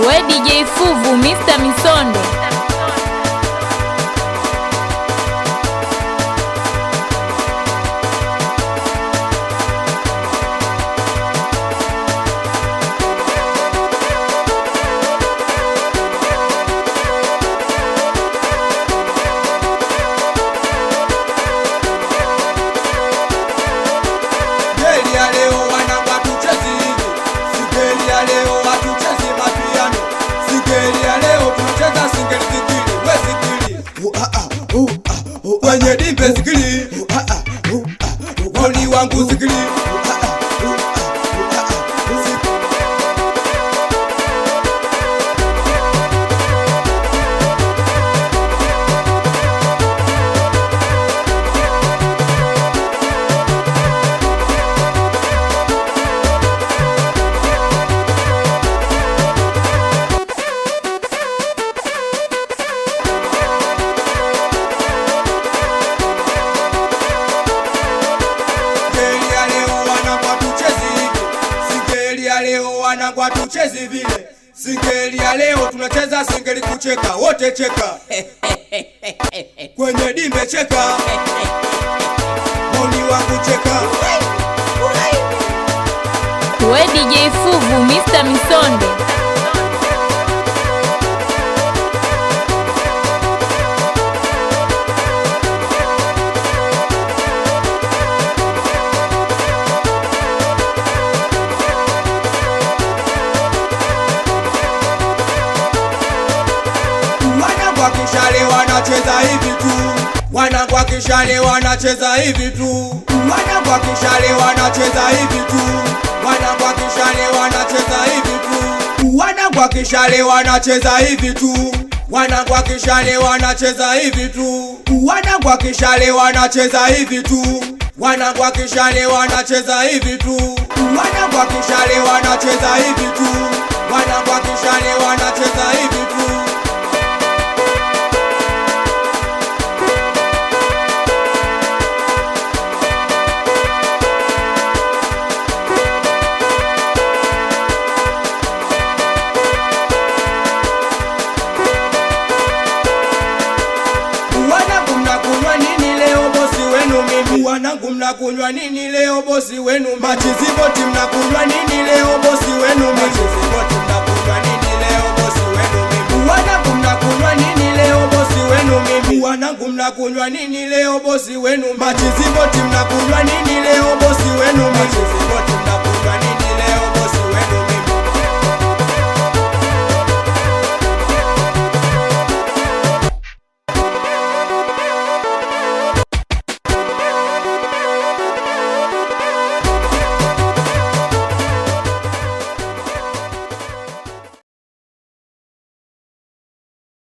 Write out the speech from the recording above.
We DJ Fuvu, Mr. Misondo. Kwenye dimbe zikili, woni wangu zikili. Wanangwa tuchezi vile. Singeli ya leo tunacheza singeli kucheka. Wote cheka. Kwenye dimbe cheka. Moni wangu cheka. We DJ Fuvu, Mr. Misondo. Wakishale wanacheza hivi tu. Wanangu wakishale wanacheza hivi tu. Wanangu wakishale wanacheza hivi tu. Wanangu wakishale wanacheza hivi tu. Wanangu wakishale wanacheza hivi tu. Wanangu wakishale wanacheza hivi tu. Wanangu wakishale wanacheza hivi tu. Wanangu wakishale wanacheza hivi tu. Wanangu wakishale wanacheza hivi tu. Wanangu wakishale wanacheza hivi tu. Wanangu mnakunywa nini leo bosi wenu? Machiziboti mnakunywa nini leo bosi wenu? Machiziboti mnakunywa nini leo bosi wenu? Wanangu mnakunywa nini leo bosi wenu? Wanangu mnakunywa nini leo bosi wenu? Machiziboti mnakunywa